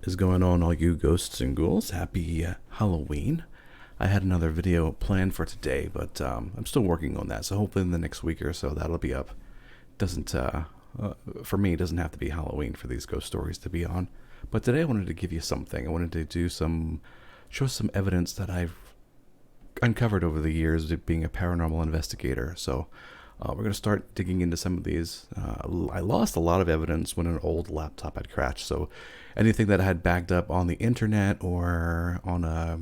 What is going on, all you ghosts and ghouls? Happy Halloween. I had another video planned for today, but I'm still working on that, so hopefully in the next week or so that'll be up. Doesn't for me, it doesn't have to be Halloween for these ghost stories to be on. But today I wanted to give you something. I wanted to show some evidence that I've uncovered over the years of being a paranormal investigator. So we're going to start digging into some of these. I lost a lot of evidence when an old laptop had crashed, so anything that I had backed up on the internet or on a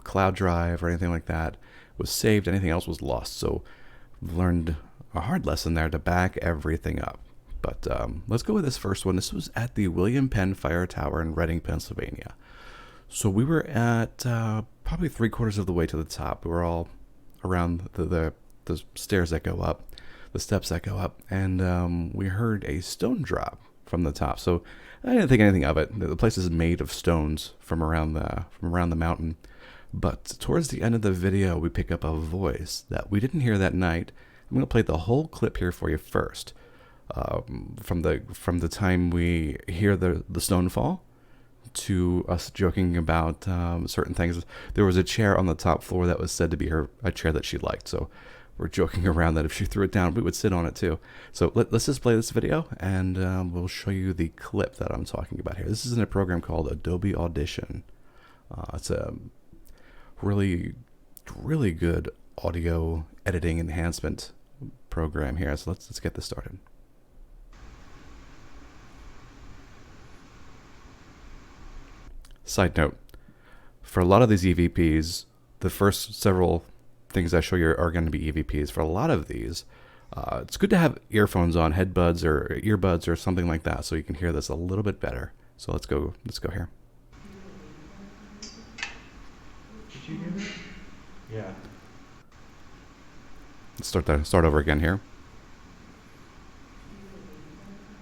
cloud drive or anything like that was saved. Anything else was lost. So I've learned a hard lesson there to back everything up. But let's go with this first one. This was at the William Penn Fire Tower in Reading, Pennsylvania. So we were at probably 3/4 of the way to the top. We were all around the stairs that go up, the steps that go up, and we heard a stone drop from the top. So I didn't think anything of it. The place is made of stones from around the mountain. But towards the end of the video, we pick up a voice that we didn't hear that night. I'm going to play the whole clip here for you first. From the time we hear the stone fall to us joking about certain things. There was a chair on the top floor that was said to be a chair that she liked. So we're joking around that if she threw it down, we would sit on it too. So let's just play this video, and we'll show you the clip that I'm talking about here. This is in a program called Adobe Audition. It's a really, really good audio editing enhancement program here. So let's get this started. Side note, for a lot of these EVPs, the first several things I show you are going to be EVPs. For a lot of these, it's good to have earphones on, headbuds or earbuds or something like that, so you can hear this a little bit better. So let's go here. Did you hear that? Yeah. Let's start over again here.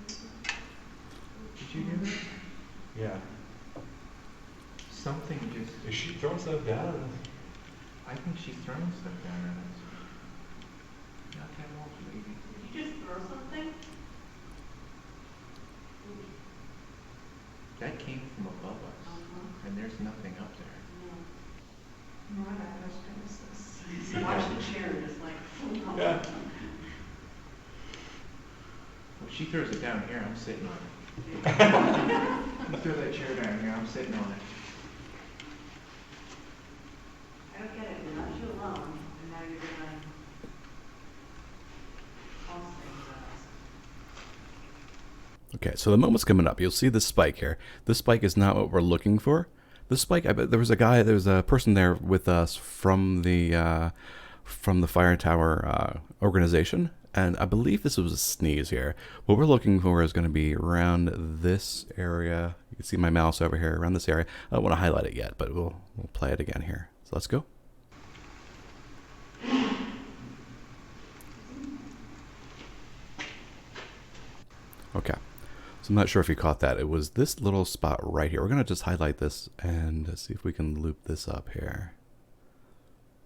Did you hear that? Yeah. Something just... Is she throwing stuff down? I think she's throwing stuff down at us. Not that old lady. Did you just throw something? That came from above us. And there's nothing up there. No. No, I got much this. Watch the chair just like... Yeah. If she throws it down here, I'm sitting on it. You throw that chair down here, I'm sitting on it. I don't get it. You're not you alone, and now you're doing false things at us. Okay, so the moment's coming up. You'll see this spike here. This spike is not what we're looking for. This spike, I bet there was a person there with us from the fire tower organization, and I believe this was a sneeze here. What we're looking for is going to be around this area. You can see my mouse over here around this area. I don't want to highlight it yet, but we'll play it again here. So let's go. Okay. So I'm not sure if you caught that. It was this little spot right here. We're going to just highlight this and see if we can loop this up here.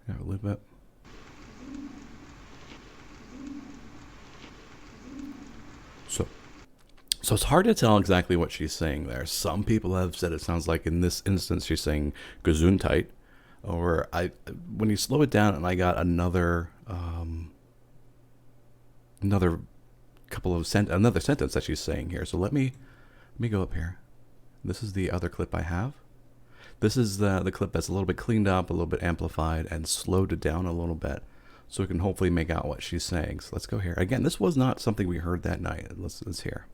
Yeah, loop it. So it's hard to tell exactly what she's saying there. Some people have said it sounds like in this instance she's saying Gesundheit, or when you slow it down, and I got another sentence that she's saying here. So let me go up here. This is the other clip I have. This is the clip that's a little bit cleaned up, a little bit amplified, and slowed it down a little bit, so we can hopefully make out what she's saying. So let's go here. Again, this was not something we heard that night. Let's hear.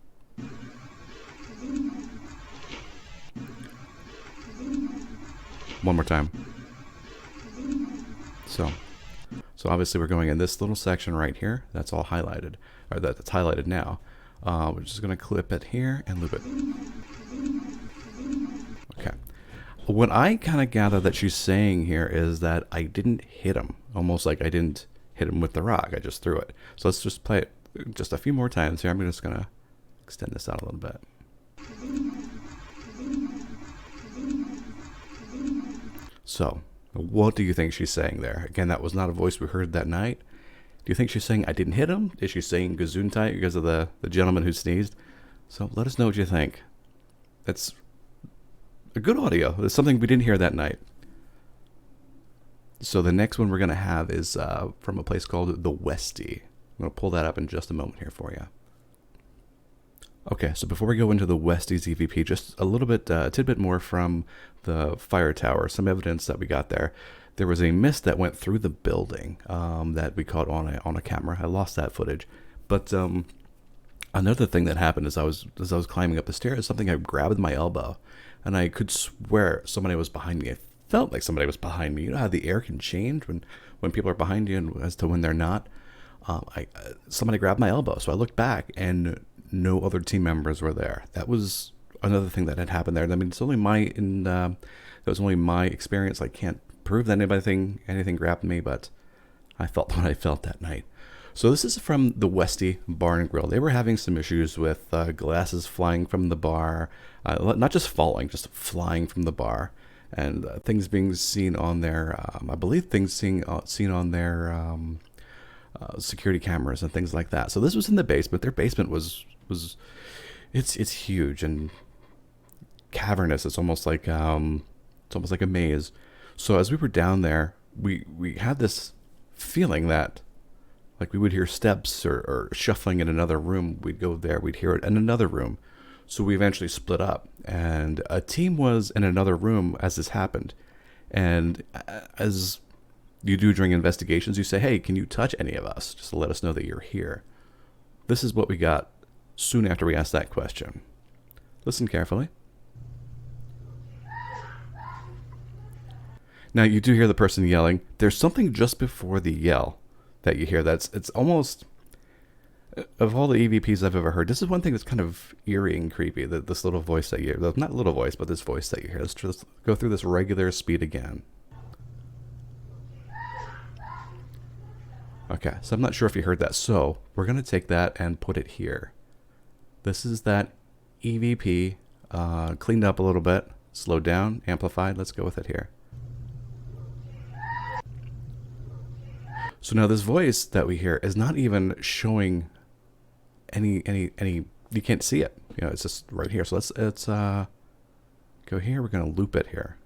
One more time. So obviously we're going in this little section right here. That's all highlighted, or that's highlighted now. We're just going to clip it here and loop it. Okay. What I kind of gather that she's saying here is that I didn't hit him, almost like I didn't hit him with the rock. I just threw it. So let's just play it just a few more times here. I'm just going to extend this out a little bit. So, what do you think she's saying there? Again, that was not a voice we heard that night. Do you think she's saying I didn't hit him? Is she saying Gesundheit because of the gentleman who sneezed? So let us know what you think. it's a good audio. It's something we didn't hear that night. So the next one we're going to have is from a place called the Westy. I'm going to pull that up in just a moment here for you. Okay, so before we go into the Westy's EVP, just a little bit, a tidbit more from the fire tower, some evidence that we got there. There was a mist that went through the building that we caught on a camera. I lost that footage. But another thing that happened as I was climbing up the stairs, something I grabbed my elbow, and I could swear somebody was behind me. I felt like somebody was behind me. You know how the air can change when people are behind you and as to when they're not? Somebody grabbed my elbow, so I looked back, and no other team members were there. That was another thing that had happened there. I mean, it's only that was only my experience. I can't prove that anything grabbed me, but I felt what I felt that night. So this is from the Westy Bar and Grill. They were having some issues with glasses flying from the bar, not just falling, just flying from the bar, and things being seen on their, I believe things seen on their security cameras and things like that. So this was in the basement. Their basement was it's huge and cavernous. It's almost like a maze. So as we were down there, we had this feeling that like we would hear steps or shuffling in another room. We'd go there, we'd hear it in another room. So we eventually split up, and a team was in another room as this happened. And as you do during investigations, you say, hey, can you touch any of us? Just to let us know that you're here. This is what we got soon after we asked that question. Listen carefully. Now, you do hear the person yelling. There's something just before the yell that you hear. It's almost, of all the EVPs I've ever heard, this is one thing that's kind of eerie and creepy. This little voice that you hear. Not little voice, but this voice that you hear. Let's just go through this regular speed again. Okay, so I'm not sure if you heard that. So we're going to take that and put it here. This is that EVP, cleaned up a little bit, slowed down, amplified. Let's go with it here. So now this voice that we hear is not even showing any, you can't see it. You know, it's just right here. So let's go here. We're going to loop it here.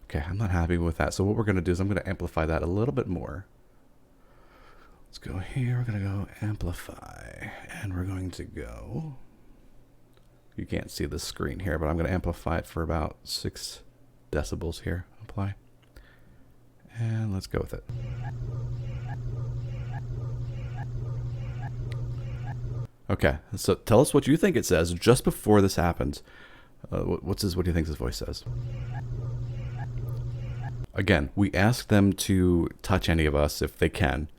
Okay, I'm not happy with that. So what we're going to do is I'm going to amplify that a little bit more. Let's go here. We're going to go amplify. And we're going to go... You can't see the screen here, but I'm going to amplify it for about 6 decibels here. Apply. And let's go with it. Okay, so tell us what you think it says just before this happens. What do you think this voice says? Again, we ask them to touch any of us if they can,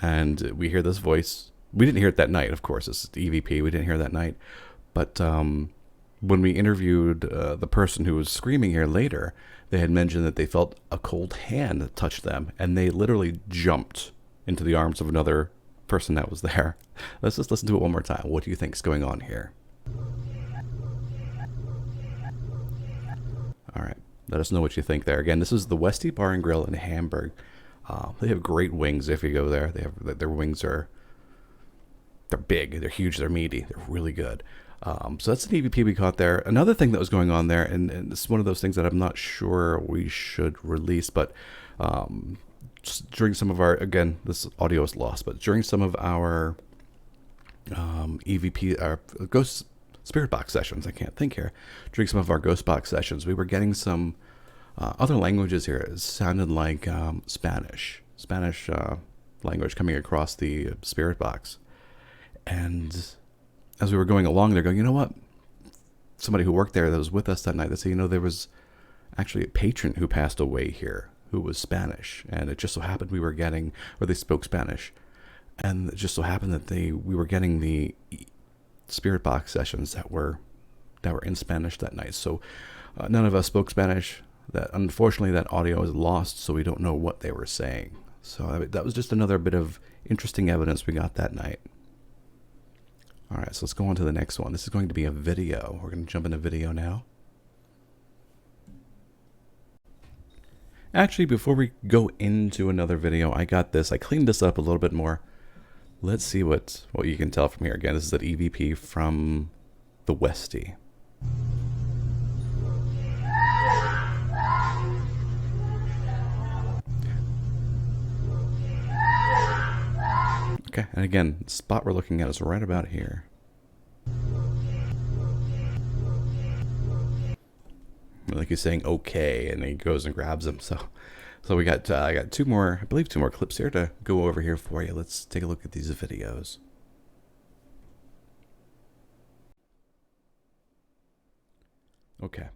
and we hear this voice. We didn't hear it that night, of course. It's the EVP. We didn't hear it that night. But when we interviewed the person who was screaming here later, they had mentioned that they felt a cold hand touch them, and they literally jumped into the arms of another person that was there. Let's just listen to it one more time. What do you think is going on here? All right. Let us know what you think there. Again, this is the Westy Bar and Grill in Hamburg. They have great wings if you go there. Their wings they're big, they're huge, they're meaty, they're really good. So that's an EVP we caught there. Another thing that was going on there, and it's one of those things that I'm not sure we should release, but during some of our, again, this audio is lost, but during some of our EVP, our ghost spirit box sessions, I can't think here, during some of our ghost box sessions, we were getting some other languages here. It sounded like Spanish language coming across the spirit box. And as we were going along, they're going, you know what? Somebody who worked there that was with us that night, they said, you know, there was actually a patron who passed away here who was Spanish. And it just so happened we were getting, or they spoke Spanish. And it just so happened that we were getting the spirit box sessions that were in Spanish that night. So none of us spoke Spanish. That unfortunately that audio is lost, so we don't know what they were saying. So that was just another bit of interesting evidence we got that night. All right, so let's go on to the next one. This is going to be a video. We're going to jump into video now. Actually, before we go into another video, I got this. I cleaned this up a little bit more. Let's see what you can tell from here. Again, this is an EVP from the Westy. Okay, and again, the spot we're looking at is right about here. Like he's saying okay, and he goes and grabs him. So we got I got two more clips here to go over here for you. Let's take a look at these videos. Okay,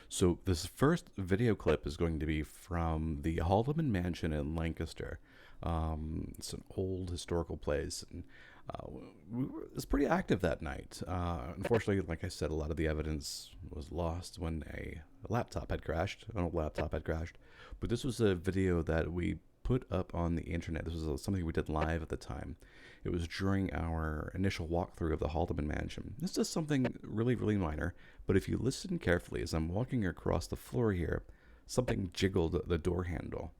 so this first video clip is going to be from the Haldeman Mansion in Lancaster. It's an old historical place, and it was pretty active that night. Unfortunately, like I said, a lot of the evidence was lost when an old laptop had crashed. But this was a video that we put up on the internet. This was something we did live at the time. It was during our initial walkthrough of the Haldeman Mansion. This is something really, really minor, but if you listen carefully, as I'm walking across the floor here, something jiggled the door handle.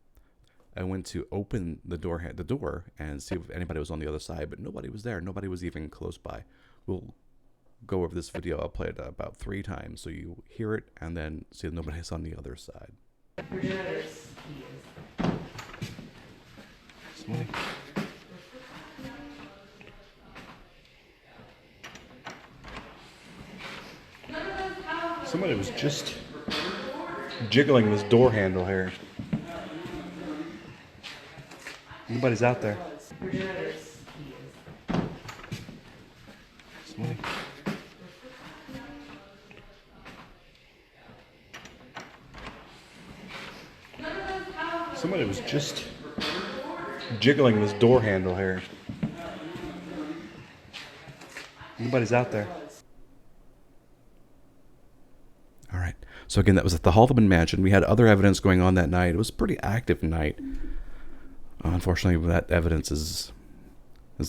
I went to open the door and see if anybody was on the other side, but nobody was there. Nobody was even close by. We'll go over this video. I'll play it about 3 times so you hear it and then see that nobody's on the other side. Somebody was just jiggling this door handle here. Nobody's out there. Somebody was just jiggling this door handle here. Nobody's out there. All right. So again, that was at the Haldeman Mansion. We had other evidence going on that night. It was a pretty active night. Unfortunately, that evidence is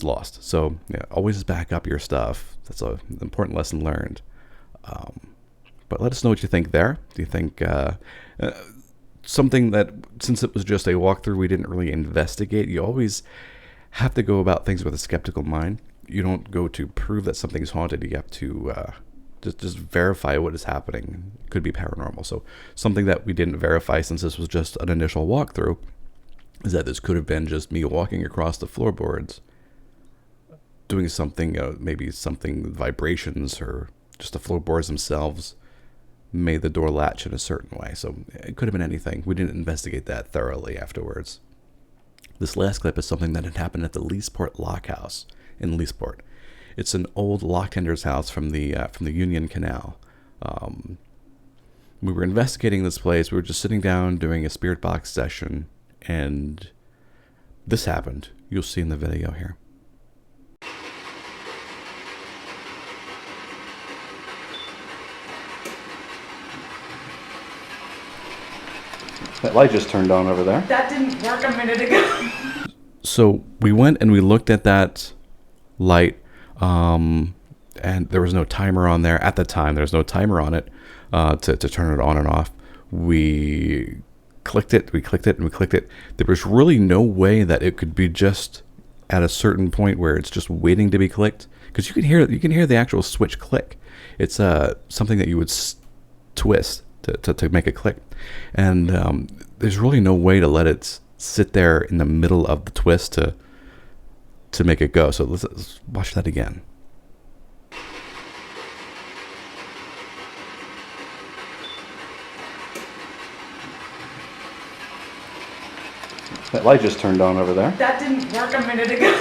lost. So yeah, always back up your stuff. That's an important lesson learned. But let us know what you think there. Do you think something that, since it was just a walkthrough, we didn't really investigate? You always have to go about things with a skeptical mind. You don't go to prove that something's haunted. You have to just verify what is happening. It could be paranormal. So something that we didn't verify, since this was just an initial walkthrough, is that this could have been just me walking across the floorboards, doing something, maybe something, vibrations, or just the floorboards themselves made the door latch in a certain way. So it could have been anything. We didn't investigate that thoroughly afterwards. This last clip is something that had happened at the Leesport Lockhouse in Leesport. It's an old lock tender's house from the Union Canal. We were investigating this place. We were just sitting down doing a spirit box session, and this happened. You'll see in the video here. That light just turned on over there. That didn't work a minute ago. So we went and we looked at that light, and there was no timer on there at the time. There's no timer on it to turn it on and off. We clicked it, and we clicked it. There was really no way that it could be just at a certain point where it's just waiting to be clicked, because you can hear the actual switch click. It's something that you would twist to make it click, and there's really no way to let it sit there in the middle of the twist to make it go. So let's watch that again. That light just turned on over there. That didn't work a minute ago.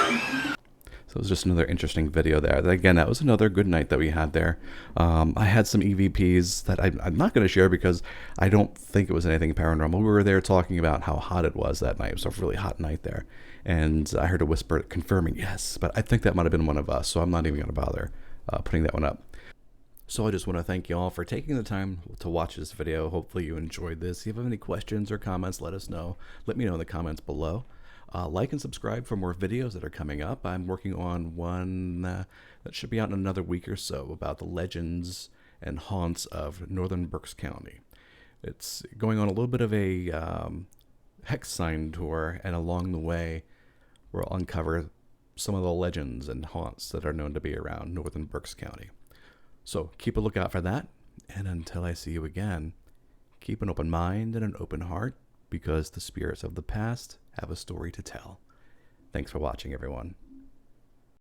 So it was just another interesting video there. Again, that was another good night that we had there. I had some EVPs that I'm not going to share because I don't think it was anything paranormal. We were there talking about how hot it was that night. It was a really hot night there. And I heard a whisper confirming yes, but I think that might have been one of us, so I'm not even going to bother putting that one up. So I just want to thank you all for taking the time to watch this video. Hopefully you enjoyed this. If you have any questions or comments, let us know. Let me know in the comments below. Like and subscribe for more videos that are coming up. I'm working on one that should be out in another week or so about the legends and haunts of northern Berks County. It's going on a little bit of a hex sign tour, and along the way we'll uncover some of the legends and haunts that are known to be around northern Berks County. So keep a lookout for that, and until I see you again, keep an open mind and an open heart, because the spirits of the past have a story to tell. Thanks for watching, everyone.